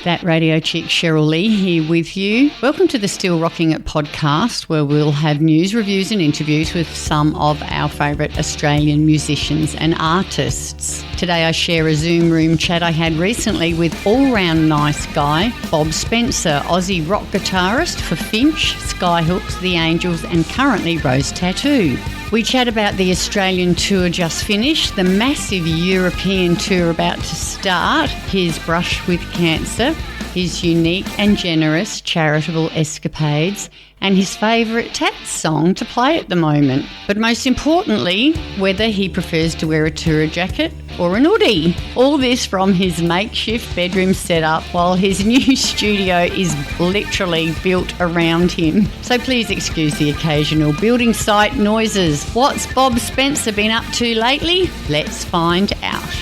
That radio chick Cheryl Lee here with you. Welcome to the Still Rocking It podcast, where we'll have news, reviews and interviews with some of our favourite Australian musicians and artists. Today I share a Zoom room chat I had recently with all-round nice guy Bob Spencer, Aussie rock guitarist for Finch, Skyhooks, The Angels and currently Rose Tattoo. We chat about the Australian tour just finished, the massive European tour about to start, his brush with cancer, his unique and generous charitable escapades, and his favourite Tats song to play at the moment. But most importantly, whether he prefers to wear a tour jacket or an hoodie. All this from his makeshift bedroom setup while his new studio is literally built around him. So please excuse the occasional building site noises. What's Bob Spencer been up to lately? Let's find out.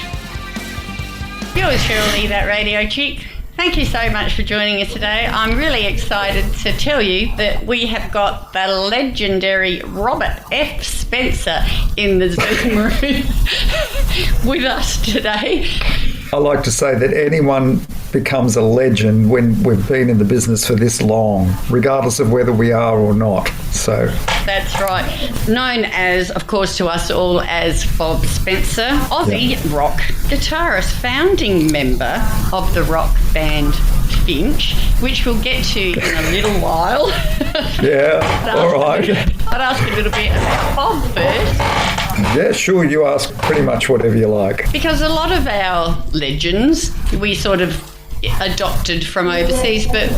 You're Cheryl Lee, that radio chick. Thank you so much for joining us today. I'm really excited to tell you that we have got the legendary Robert F. Spencer in the Zoom room with us today. I like to say that anyone becomes a legend when we've been in the business for this long, regardless of whether we are or not. So that's right. Known as, of course, to us all as Bob Spencer, Aussie rock guitarist, founding member of the rock band Finch, which we'll get to in a little while. Yeah, all right. I'd ask a little bit about Bob first. Yeah, sure, you ask pretty much whatever you like. Because a lot of our legends, we sort of adopted from overseas, but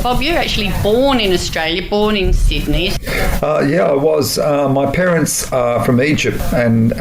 Bob, you're actually born in Australia, born in Sydney. Yeah, I was. My parents are from Egypt, and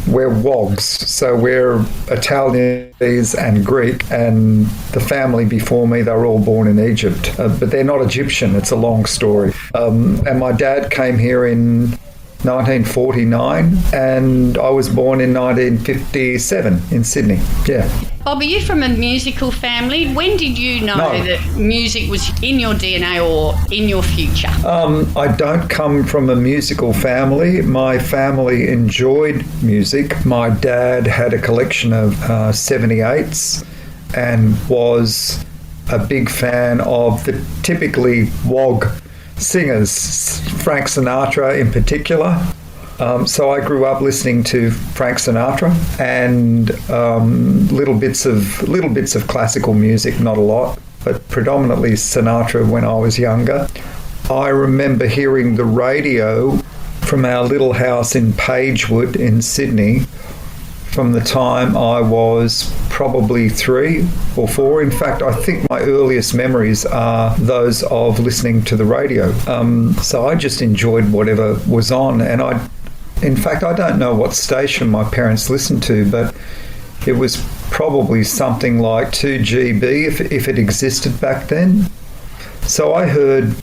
we're Wogs, so we're Italianese and Greek, and the family before me, they were all born in Egypt, but they're not Egyptian. It's a long story. And my dad came here in 1949, and I was born in 1957 in Sydney. Yeah. Bob, are you from a musical family? When did you know that music was in your DNA or in your future? I don't come from a musical family. My family enjoyed music. My dad had a collection of 78s and was a big fan of the typically WOG singers, Frank Sinatra in particular. So I grew up listening to Frank Sinatra and little bits of classical music, not a lot, but predominantly Sinatra when I was younger. I remember hearing the radio from our little house in Pagewood in Sydney from the time I was probably 3 or 4. In fact, I think my earliest memories are those of listening to the radio. So I just enjoyed whatever was on. And in fact, I don't know what station my parents listened to, but it was probably something like 2GB if it existed back then. So I heard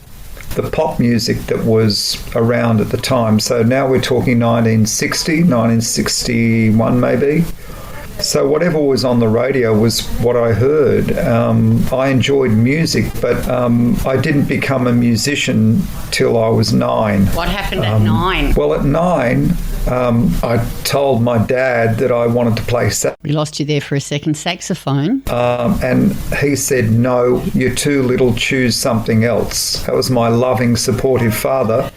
the pop music that was around at the time. So now we're talking 1960, 1961 maybe. So whatever was on the radio was what I heard. I enjoyed music, but I didn't become a musician till I was 9. What happened at 9? Well, at 9, I told my dad that I wanted to play sax. We lost you there for a second. Saxophone. And he said, "No, you're too little, choose something else." That was my loving, supportive father.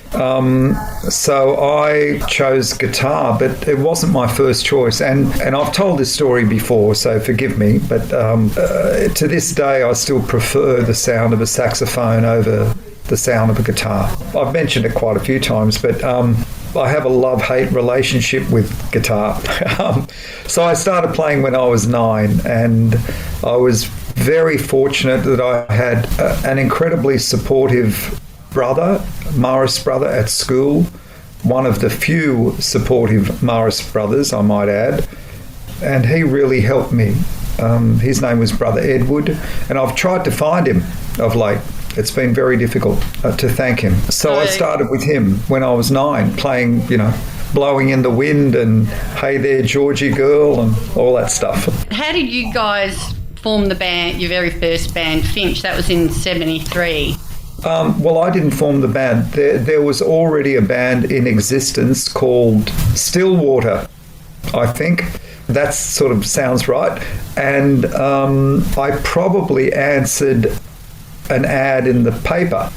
So I chose guitar, but it wasn't my first choice. And I've told this story before, so forgive me, but to this day I still prefer the sound of a saxophone over the sound of a guitar. I've mentioned it quite a few times, but I have a love-hate relationship with guitar. So I started playing when I was 9, and I was very fortunate that I had an incredibly supportive brother, Morris brother at school, one of the few supportive Morris brothers, I might add, and he really helped me. His name was Brother Edward, and I've tried to find him of late. It's been very difficult to thank him. So I started with him when I was 9, playing, Blowing in the Wind and Hey There Georgie Girl and all that stuff. How did you guys form the band, your very first band, Finch? That was in 73. Well, I didn't form the band. There was already a band in existence called Stillwater, I think. that sort of sounds right. And I probably answered an ad in the paper,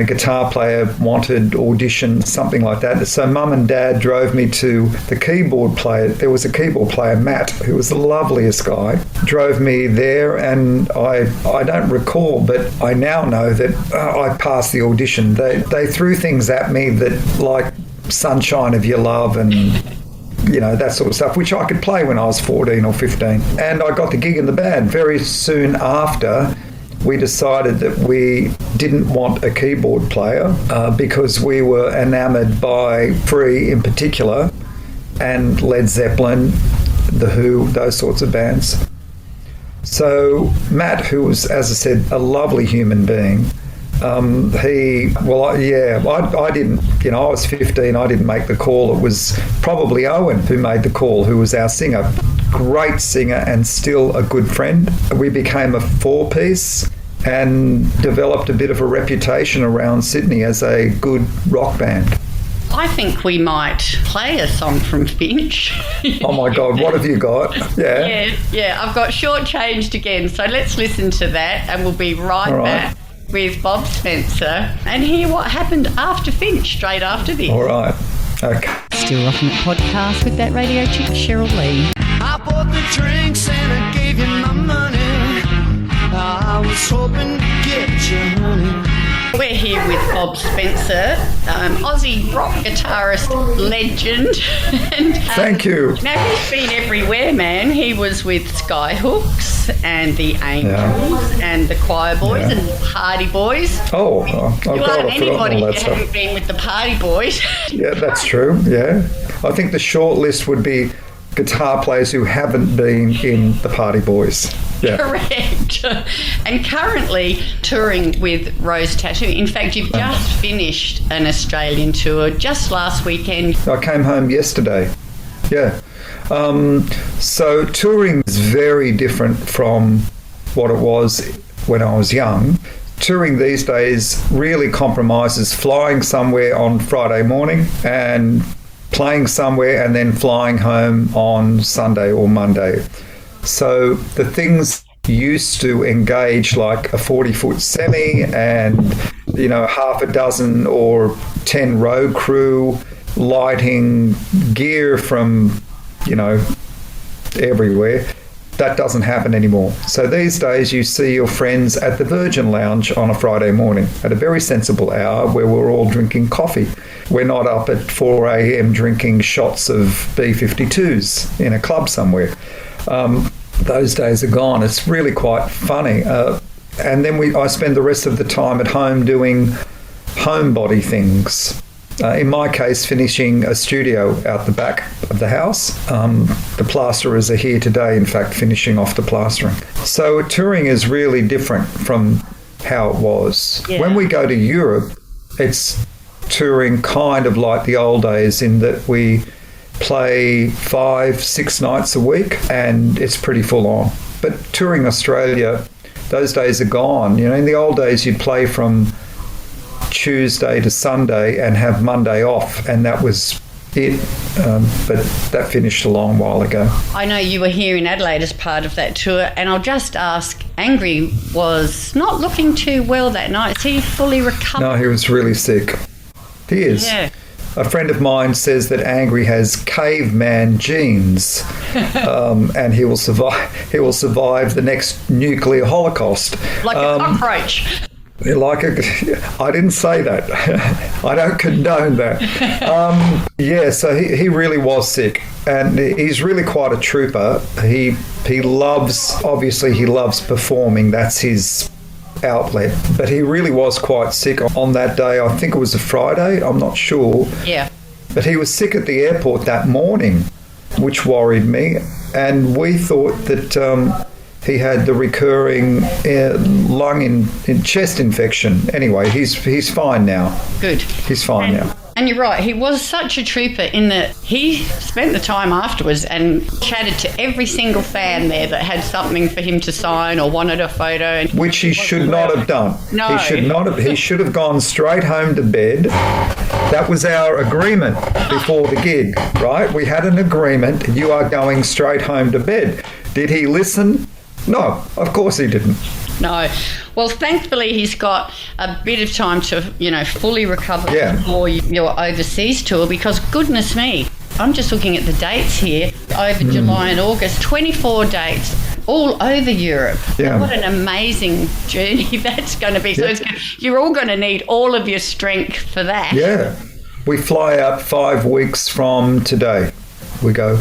guitar player wanted, audition, something like that. So Mum and Dad drove me to the keyboard player. There was a keyboard player, Matt, who was the loveliest guy, drove me there, and I don't recall, but I now know that I passed the audition. They threw things at me that, like Sunshine of Your Love and that sort of stuff, which I could play when I was 14 or 15. And I got the gig in the band. Very soon after, we decided that we didn't want a keyboard player because we were enamoured by Free in particular and Led Zeppelin, The Who, those sorts of bands. So Matt, who was, as I said, a lovely human being, I didn't, I was 15, I didn't make the call. It was probably Owen who made the call, who was our singer. Great singer and still a good friend. We became a four-piece and developed a bit of a reputation around Sydney as a good rock band. I think we might play a song from Finch. Oh my God, what have you got? Yeah, I've got Shortchanged Again, so let's listen to that and we'll be right back with Bob Spencer and hear what happened after Finch, straight after this. All right, okay. Still Rocking It podcast with that radio chick Cheryl Lee. I bought the drinks and I gave you my money. I was hoping to get you, honey. We're here with Bob Spencer, Aussie rock guitarist legend. And, thank you. Now, he's been everywhere, man. He was with Skyhooks and the Angels and the Choir Boys and Party Boys. Oh, I've got anybody who hasn't been with the Party Boys. Yeah, that's true, yeah. I think the short list would be guitar players who haven't been in the Party Boys. Yeah. Correct. And currently touring with Rose Tattoo. In fact, you've just finished an Australian tour just last weekend. I came home yesterday. Yeah. So touring is very different from what it was when I was young. Touring these days really compromises flying somewhere on Friday morning and playing somewhere and then flying home on Sunday or Monday. So the things used to engage like a 40-foot semi and, half a dozen or 10 road crew, lighting gear from, everywhere. That doesn't happen anymore. So these days you see your friends at the Virgin Lounge on a Friday morning at a very sensible hour where we're all drinking coffee. We're not up at 4 a.m. drinking shots of B-52s in a club somewhere. Those days are gone. It's really quite funny. And then I spend the rest of the time at home doing homebody things. In my case, finishing a studio out the back of the house. The plasterers are here today, in fact, finishing off the plastering. So touring is really different from how it was. Yeah. When we go to Europe, it's touring kind of like the old days in that we play 5-6 nights a week and it's pretty full on. But touring Australia, those days are gone. In the old days you'd play from Tuesday to Sunday and have Monday off, and that was it. But that finished a long while ago. I know you were here in Adelaide as part of that tour, and I'll just ask, Angry was not looking too well that night. Is he fully recovered? No, he was really sick. He is. Yeah. A friend of mine says that Angry has caveman genes, and he will survive. He will survive the next nuclear holocaust. Like a cockroach. I didn't say that. I don't condone that. So he really was sick, and he's really quite a trooper. He loves performing. That's his outlet. But he really was quite sick on that day. I think it was a Friday. I'm not sure. Yeah. But he was sick at the airport that morning, which worried me. And we thought that he had the recurring lung and chest infection. Anyway, he's fine now. Good. He's fine now. And you're right, he was such a trooper in that he spent the time afterwards and chatted to every single fan there that had something for him to sign or wanted a photo. Which he should not have done. No. He should have gone straight home to bed That was our agreement before the gig, right? We had an agreement. You are going straight home to bed. Did he listen? No, of course he didn't. No. Well, thankfully he's got a bit of time to, fully recover before your overseas tour, because goodness me, I'm just looking at the dates here, over July and August, 24 dates all over Europe. Yeah. What an amazing journey that's going to be. So you're all going to need all of your strength for that. Yeah. We fly out 5 weeks from today. We go.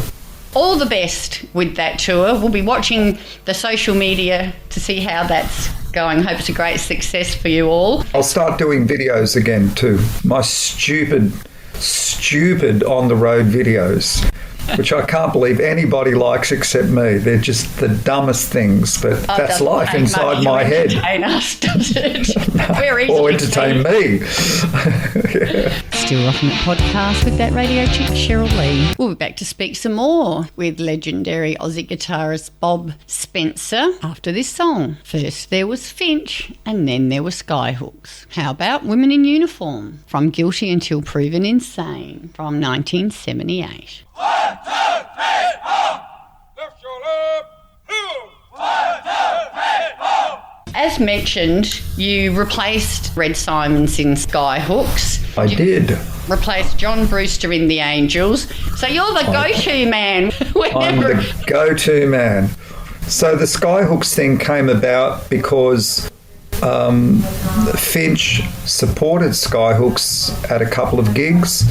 All the best with that tour. We'll be watching the social media to see how that's going. Hope it's a great success for you all. I'll start doing videos again too. My stupid on-the-road videos, which I can't believe anybody likes except me. They're just the dumbest things, but that's life inside my head. Entertain us, does it? Very or entertain me. Still Rockin' It podcast with that radio chick, Cheryl Lee. We'll be back to speak some more with legendary Aussie guitarist Bob Spencer after this song. First there was Finch and then there were Skyhooks. How about Women in Uniform? From Guilty Until Proven Insane from 1978. 1, 2, 3, 4. Lift your leg. 1, 2, 3, 4. As mentioned, you replaced Red Simons in Skyhooks. I did. Replaced John Brewster in the Angels. So you're the go-to man. I'm the go-to man. So the Skyhooks thing came about because Finch supported Skyhooks at a couple of gigs,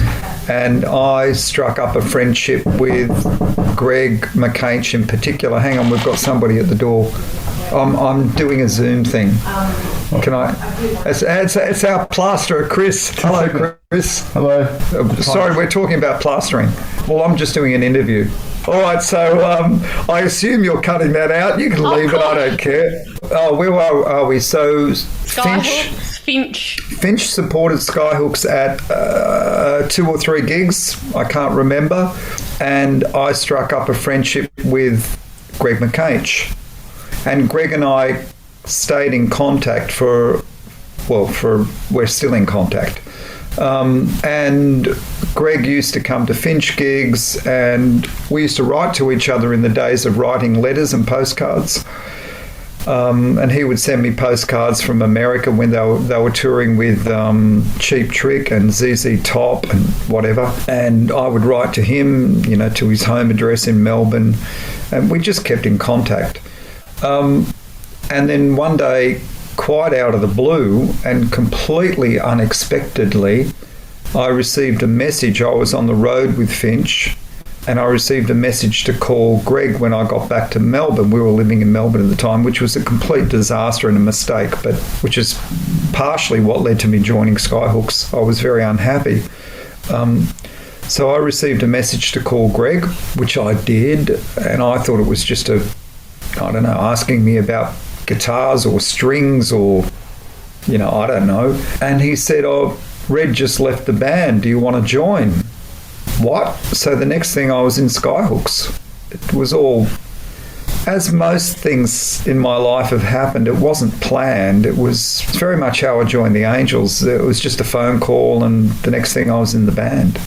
and I struck up a friendship with Greg McCainch in particular. Hang on, we've got somebody at the door. I'm doing a Zoom thing. Can I? It's our plasterer, Chris. Hello, Chris. Hello. Sorry, we're talking about plastering. Well, I'm just doing an interview. All right, so I assume you're cutting that out. You can leave it. I don't care. Oh, where are we? So Finch supported Skyhooks at 2 or 3 gigs. I can't remember. And I struck up a friendship with Greg McCainch. And Greg and I stayed in contact we're still in contact. And Greg used to come to Finch gigs, and we used to write to each other in the days of writing letters and postcards. And he would send me postcards from America when they were touring with Cheap Trick and ZZ Top and whatever. And I would write to him, to his home address in Melbourne, and we just kept in contact. And then one day, quite out of the blue and completely unexpectedly, I received a message. I was on the road with Finch, and I received a message to call Greg when I got back to Melbourne. We were living in Melbourne at the time, which was a complete disaster and a mistake, but which is partially what led to me joining Skyhooks. I was very unhappy. So I received a message to call Greg, which I did, and I thought it was just asking me about guitars or strings or, I don't know. And he said, Red just left the band. Do you want to join? What? So the next thing I was in Skyhooks. It was all, as most things in my life have happened, it wasn't planned. It was very much how I joined the Angels. It was just a phone call, and the next thing I was in the band.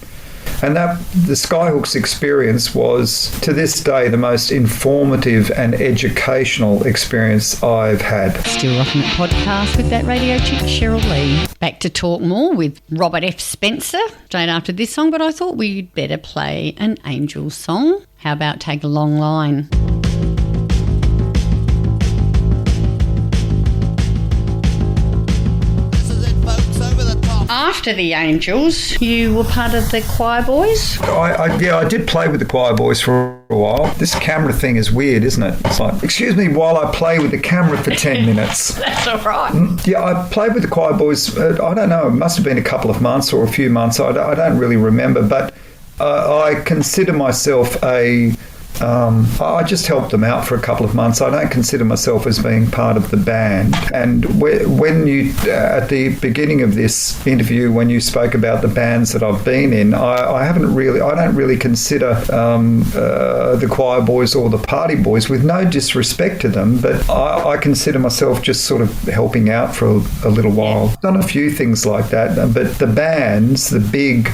And the Skyhooks experience was, to this day, the most informative and educational experience I've had. Still Rockin' It podcast with that radio chick, Cheryl Lee. Back to talk more with Robert F. Spencer straight after this song, but I thought we'd better play an Angels song. How about Take a Long Line? After the Angels, you were part of the Choir Boys? I did play with the Choir Boys for a while. This camera thing is weird, isn't it? It's like, excuse me while I play with the camera for 10 minutes. That's all right. Yeah, I played with the Choir Boys, I don't know, it must have been a couple of months or a few months. I don't really remember, but I consider myself a I just helped them out for a couple of months. I don't consider myself as being part of the band. And when you, at the beginning of this interview, when you spoke about the bands that I've been in, I don't really consider the Choir Boys or the Party Boys, with no disrespect to them, but I consider myself just sort of helping out for a little while. I've done a few things like that, but the bands, the big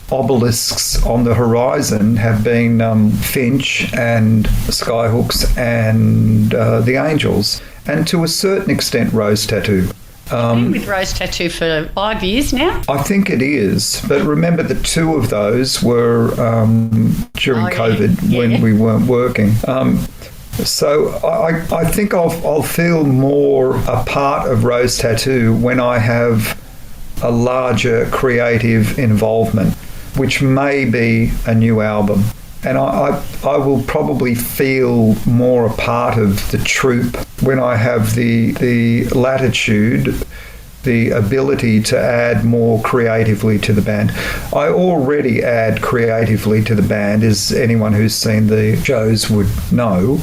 obelisks on the horizon have been Finch and Skyhooks and the Angels, and to a certain extent Rose Tattoo. Been with Rose Tattoo for 5 years now? I think it is, but remember that two of those were during COVID when we weren't working. So I think I'll feel more a part of Rose Tattoo when I have a larger creative involvement, which may be a new album. And I will probably feel more a part of the troupe when I have the latitude, the ability to add more creatively to the band. I already add creatively to the band, as anyone who's seen the shows would know.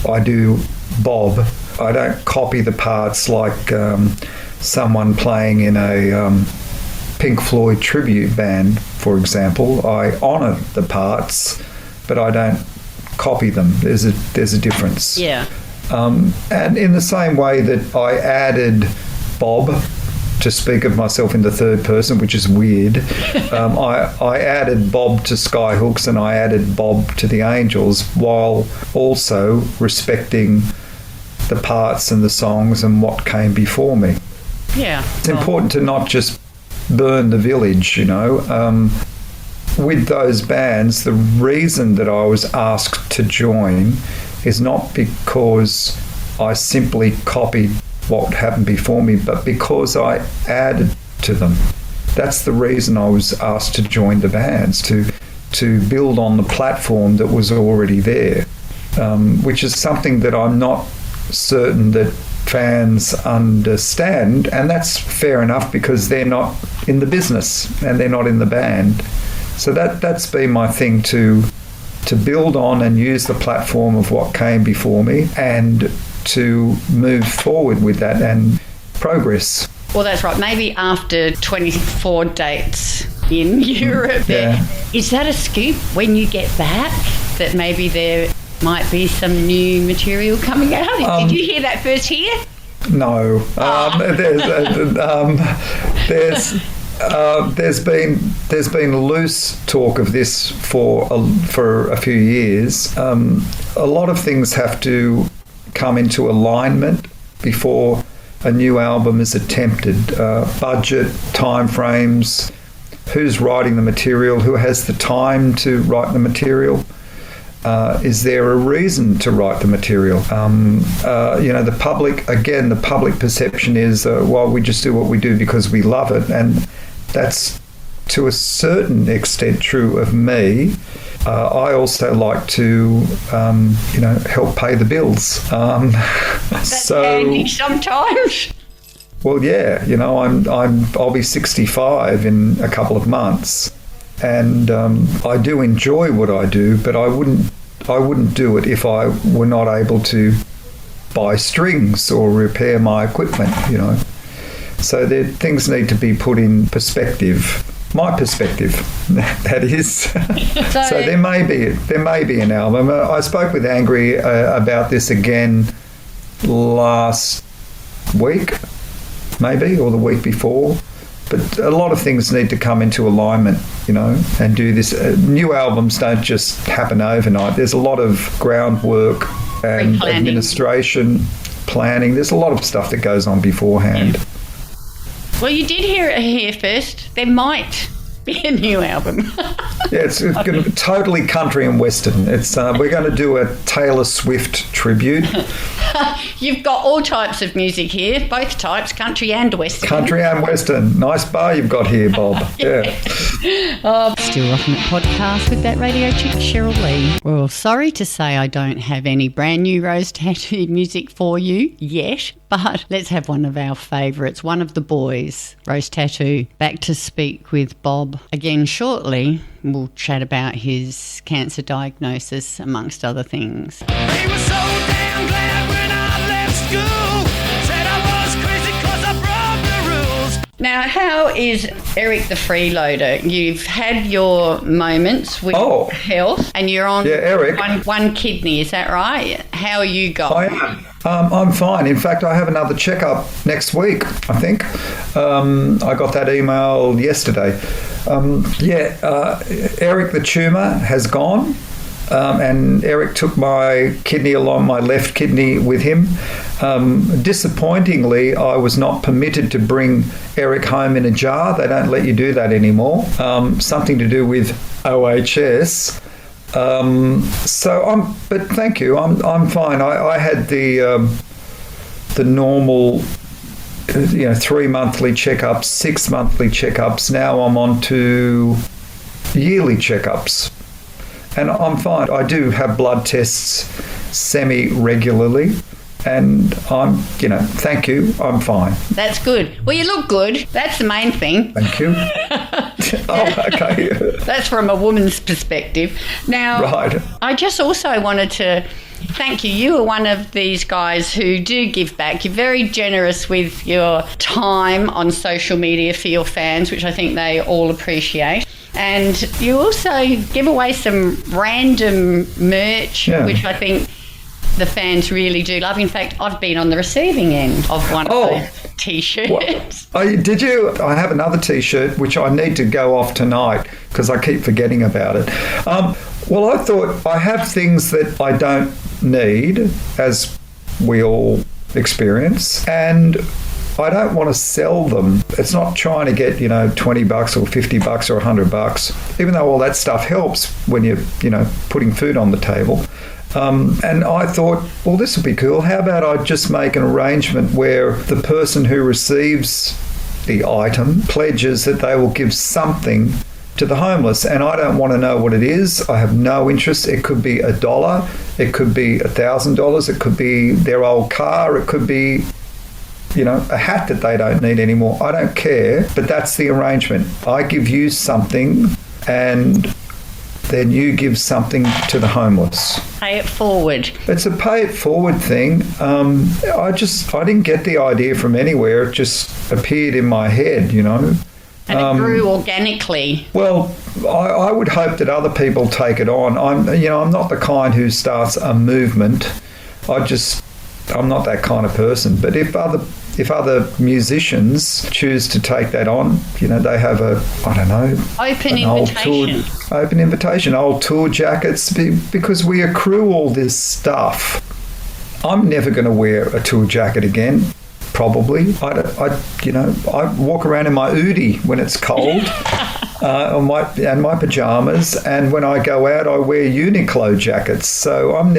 I do Bob. I don't copy the parts like someone playing in a Pink Floyd tribute band, for example. I honour the parts, but I don't copy them. There's a difference. Yeah. And in the same way that I added Bob, to speak of myself in the third person, which is weird, I added Bob to Skyhooks and I added Bob to the Angels, while also respecting the parts and the songs and what came before me. Yeah. It's important to not just burn the village, you know. With those bands, the reason that I was asked to join is not because I simply copied what happened before me, but because I added to them. That's the reason I was asked to join the bands, to build on the platform that was already there, which is something that I'm not certain that fans understand, and that's fair enough because they're not in the business and they're not in the band. So that's been my thing, to build on and use the platform of what came before me and to move forward with that and progress. Well, that's right. Maybe after 24 dates in Europe, is that a scoop when you get back that maybe there might be some new material coming out? Did you hear that first here? No. There's been loose talk of this for a few years. A lot of things have to come into alignment before a new album is attempted. Budget, timeframes, who's writing the material, who has the time to write the material. Is there a reason to write the material? The public perception is, we just do what we do because we love it. And that's to a certain extent true of me. I also like to, help pay the bills. That's handy sometimes. Well, yeah, I'll be 65 in a couple of months. And I do enjoy what I do, but I wouldn't do it if I were not able to buy strings or repair my equipment, So things need to be put in perspective. My perspective, that is. So there may be an album. I spoke with Angry about this again last week, maybe, or the week before. But a lot of things need to come into alignment, and do this. New albums don't just happen overnight. There's a lot of groundwork and administration, planning. There's a lot of stuff that goes on beforehand. Yeah. Well, you did hear it here first. There might be a new album. Yeah, it's going to be totally country and western. It's we're going to do a Taylor Swift tribute. You've got all types of music here, both types, country and western. Country and western. Nice bar you've got here, Bob. Yeah. Still Rockin' It podcast with that radio chick, Cheryl Lee. Well, sorry to say I don't have any brand new Rose Tattoo music for you yet, but let's have one of our favourites, one of the boys, Rose Tattoo, back to speak with Bob again shortly. We'll chat about his cancer diagnosis, amongst other things. They were so damn glad when I left school. Said I was crazy 'cause I broke the rules. Now, how is Eric the Freeloader? You've had your moments with health and you're on Eric. one kidney, is that right? How are you going? I am. I'm fine. In fact, I have another checkup next week, I think. I got that email yesterday. Eric, the tumour has gone. And Eric took my kidney along, my left kidney with him. Disappointingly, I was not permitted to bring Eric home in a jar. They don't let you do that anymore. Something to do with OHS. But thank you. I'm fine. I had the normal, 3 monthly checkups, 6 monthly checkups. Now I'm on to yearly checkups. And I'm fine. I do have blood tests semi-regularly. And thank you, I'm fine. That's good. Well, you look good. That's the main thing. Thank you. Okay. That's from a woman's perspective. Now, right. I just also wanted to thank you. You are one of these guys who do give back. You're very generous with your time on social media for your fans, which I think they all appreciate. And you also give away some random merch, which I think the fans really do love. In fact, I've been on the receiving end of one of those T-shirts. Did you? I have another T-shirt, which I need to go off tonight because I keep forgetting about it. Well, I thought I have things that I don't need, as we all experience, and I don't want to sell them. It's not trying to get, $20 or $50 or $100, even though all that stuff helps when you're, putting food on the table. And I thought, well, this would be cool. How about I just make an arrangement where the person who receives the item pledges that they will give something to the homeless. And I don't want to know what it is. I have no interest. It could be $1. It could be $1,000. It could be their old car. It could be a hat that they don't need anymore. I don't care, but that's the arrangement. I give you something and then you give something to the homeless. Pay it forward. It's a pay it forward thing. I didn't get the idea from anywhere. It just appeared in my head, And it grew organically. Well, I would hope that other people take it on. I'm not the kind who starts a movement. I'm not that kind of person. But if other musicians choose to take that on, they have open invitation, old tour jackets, because we accrue all this stuff. I'm never going to wear a tour jacket again. Probably. I walk around in my Udi when it's cold, and my pajamas, and when I go out, I wear Uniqlo jackets. So I'm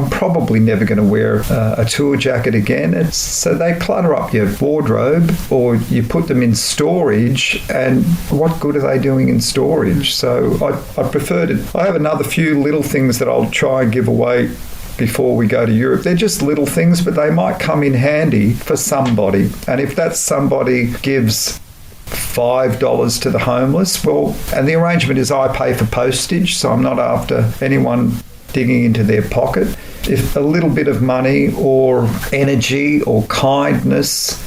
probably never going to wear a tour jacket again. So they clutter up your wardrobe, or you put them in storage, and what good are they doing in storage? So I prefer to. I have another few little things that I'll try and give away before we go to Europe. They're just little things, but they might come in handy for somebody. And if that somebody gives $5 to the homeless, and the arrangement is I pay for postage, so I'm not after anyone digging into their pocket. If a little bit of money or energy or kindness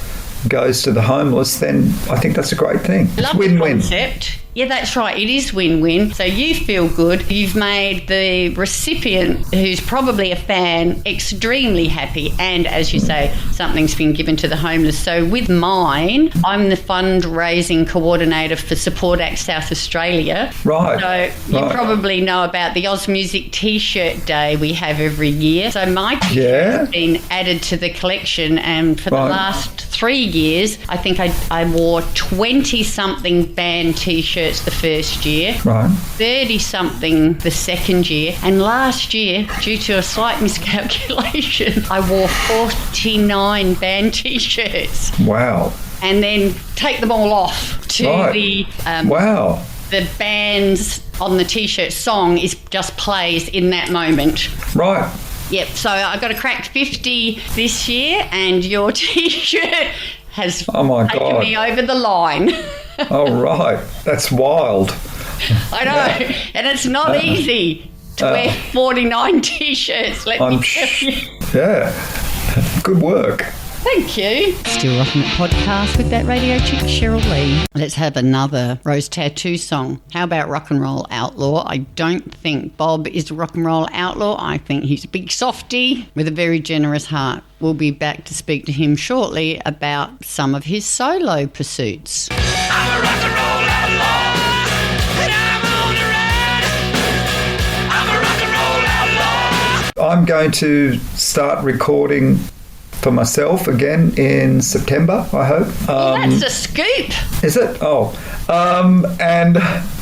goes to the homeless, then I think that's a great thing. It's win-win. Concept. Yeah, that's right. It is win-win. So you feel good. You've made the recipient, who's probably a fan, extremely happy. And as you say, something's been given to the homeless. So with mine, I'm the fundraising coordinator for Support Act South Australia. Right. So you probably know about the Oz Music T-shirt day we have every year. So my T-shirt has been added to the collection, and for the last 3 years, I think I wore 20-something band T-shirts T-shirts the first year, Right. 30-something the second year, and last year, due to a slight miscalculation, I wore 49 band T-shirts. Wow. And then take them all off to Right. the band's on the T-shirt song is just plays in that moment. Right. Yep, so I got a cracked 50 this year, and your T-shirt has Oh my taken God. me over the line. Oh, right. That's wild. I know, and it's not easy to wear 49 T-shirts, let me tell you. Yeah. Good work. Thank you. Still Rockin' It podcast with that radio chick, Cheryl Lee. Let's have another Rose Tattoo song. How about Rock and Roll Outlaw? I don't think Bob is a rock and roll outlaw. I think he's a big softie with a very generous heart. We'll be back to speak to him shortly about some of his solo pursuits. I'm a rock and roll outlaw, and I'm on the ride. I'm a rock and roll outlaw. I'm going to start recording for myself again in September, I hope. That's a scoop. Is it? Oh. And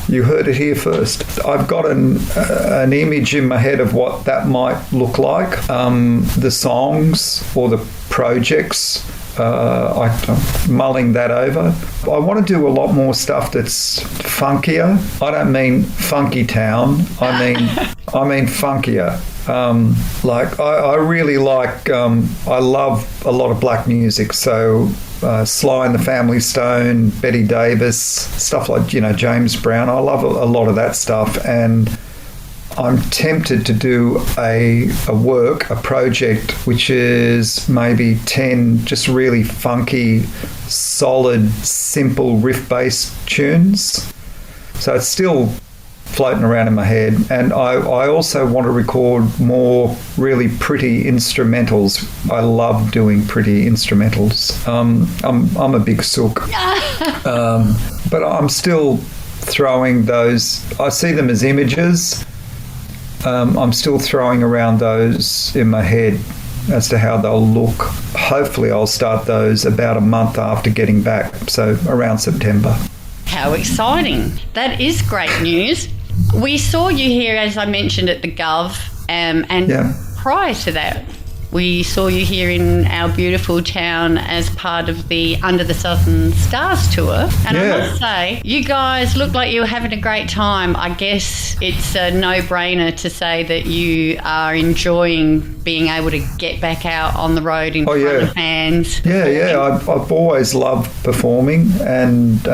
you heard it here first. I've got an image in my head of what that might look like. The songs or the projects. I'm mulling that over. I want to do a lot more stuff that's funkier. I don't mean funky town. I mean funkier. I really like. I love a lot of black music. So Sly and the Family Stone, Betty Davis, stuff like James Brown. I love a lot of that stuff, and I'm tempted to do a project which is maybe 10 just really funky, solid, simple riff-based tunes. So it's still floating around in my head, and I also want to record more really pretty instrumentals. I love doing pretty instrumentals. I'm a big sook, but I'm still throwing those. I see them as images. I'm still throwing around those in my head as to how they'll look. Hopefully I'll start those about a month after getting back, so around September. How exciting. That is great news. We saw you here, as I mentioned, at the Gov, and prior to that, we saw you here in our beautiful town as part of the Under the Southern Stars tour. And I must say, you guys look like you were having a great time. I guess it's a no-brainer to say that you are enjoying being able to get back out on the road in front of fans. I've always loved performing, and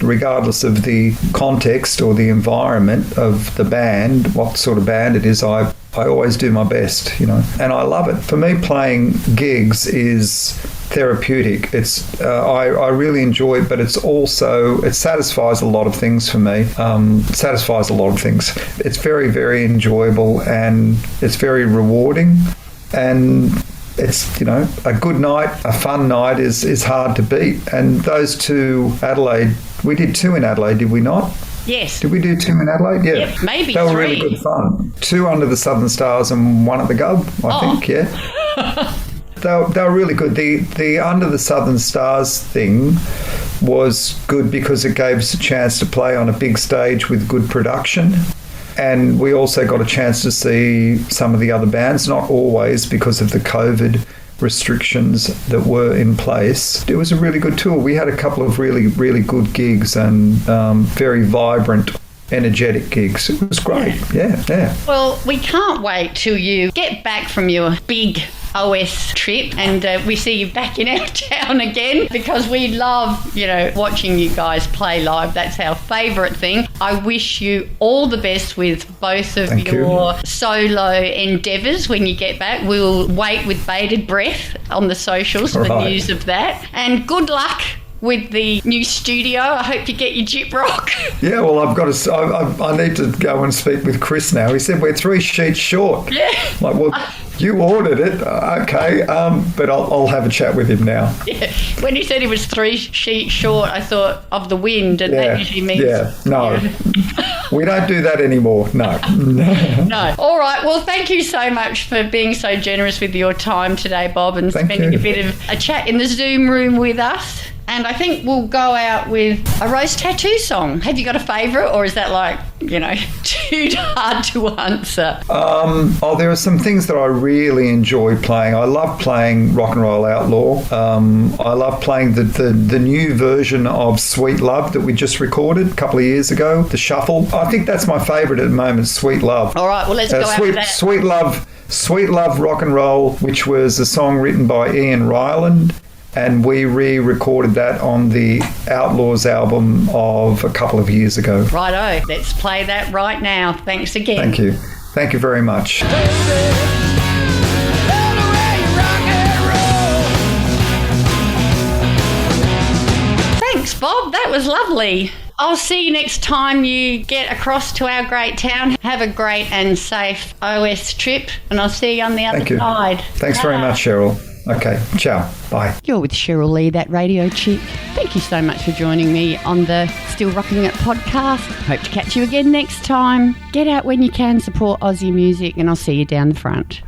regardless of the context or the environment of the band, what sort of band it is, I always do my best, and I love it. For me, playing gigs is therapeutic. It's I really enjoy it, but it satisfies a lot of things for me. It satisfies a lot of things. It's very, very enjoyable, and it's very rewarding, and it's a good night, a fun night is hard to beat. And those two, Adelaide, we did 2 in Adelaide, did we not? Yes. Did we do 2 in Adelaide? Yeah. Yep, maybe they were 3. really good fun. 2 under the Southern Stars and 1 at the Gov, I think, yeah. They were really good. The Under the Southern Stars thing was good because it gave us a chance to play on a big stage with good production. And we also got a chance to see some of the other bands, not always because of the COVID restrictions that were in place. It was a really good tour. We had a couple of really, really good gigs and very vibrant, energetic gigs. It was great. Yeah. Well, we can't wait till you get back from your big OS trip and we see you back in our town again, because we love, watching you guys play live. That's our favourite thing. I wish you all the best with both of your solo endeavours when you get back. We'll wait with bated breath on the socials for news of that. And good luck with the new studio. I hope you get your Jip Rock. Yeah, well, I need to go and speak with Chris now. He said we're 3 sheets short. Yeah. Like, well, you ordered it, okay, but I'll have a chat with him now. Yeah. When he said he was 3 sheets short, I thought of the wind, and that usually means... Yeah, no. We don't do that anymore, no. No. All right, well, thank you so much for being so generous with your time today, Bob, and spending a bit of a chat in the Zoom room with us. And I think we'll go out with a Rose Tattoo song. Have you got a favourite, or is that like, too hard to answer? There are some things that I really enjoy playing. I love playing Rock and Roll Outlaw. I love playing the new version of Sweet Love that we just recorded a couple of years ago, the Shuffle. I think that's my favourite at the moment, Sweet Love. All right, well, let's go out with that. Sweet Love Rock and Roll, which was a song written by Ian Ryland, and we re-recorded that on the Outlaws album of a couple of years ago. Righto, let's play that right now. Thanks again. Thank you. Thank you very much. Thanks, Bob. That was lovely. I'll see you next time you get across to our great town. Have a great and safe OS trip, and I'll see you on the other side. Thanks very much, Cheryl. Okay, ciao. Bye. You're with Cheryl Lee, that radio chick. Thank you so much for joining me on the Still Rocking It podcast. Hope to catch you again next time. Get out when you can, support Aussie music, and I'll see you down the front.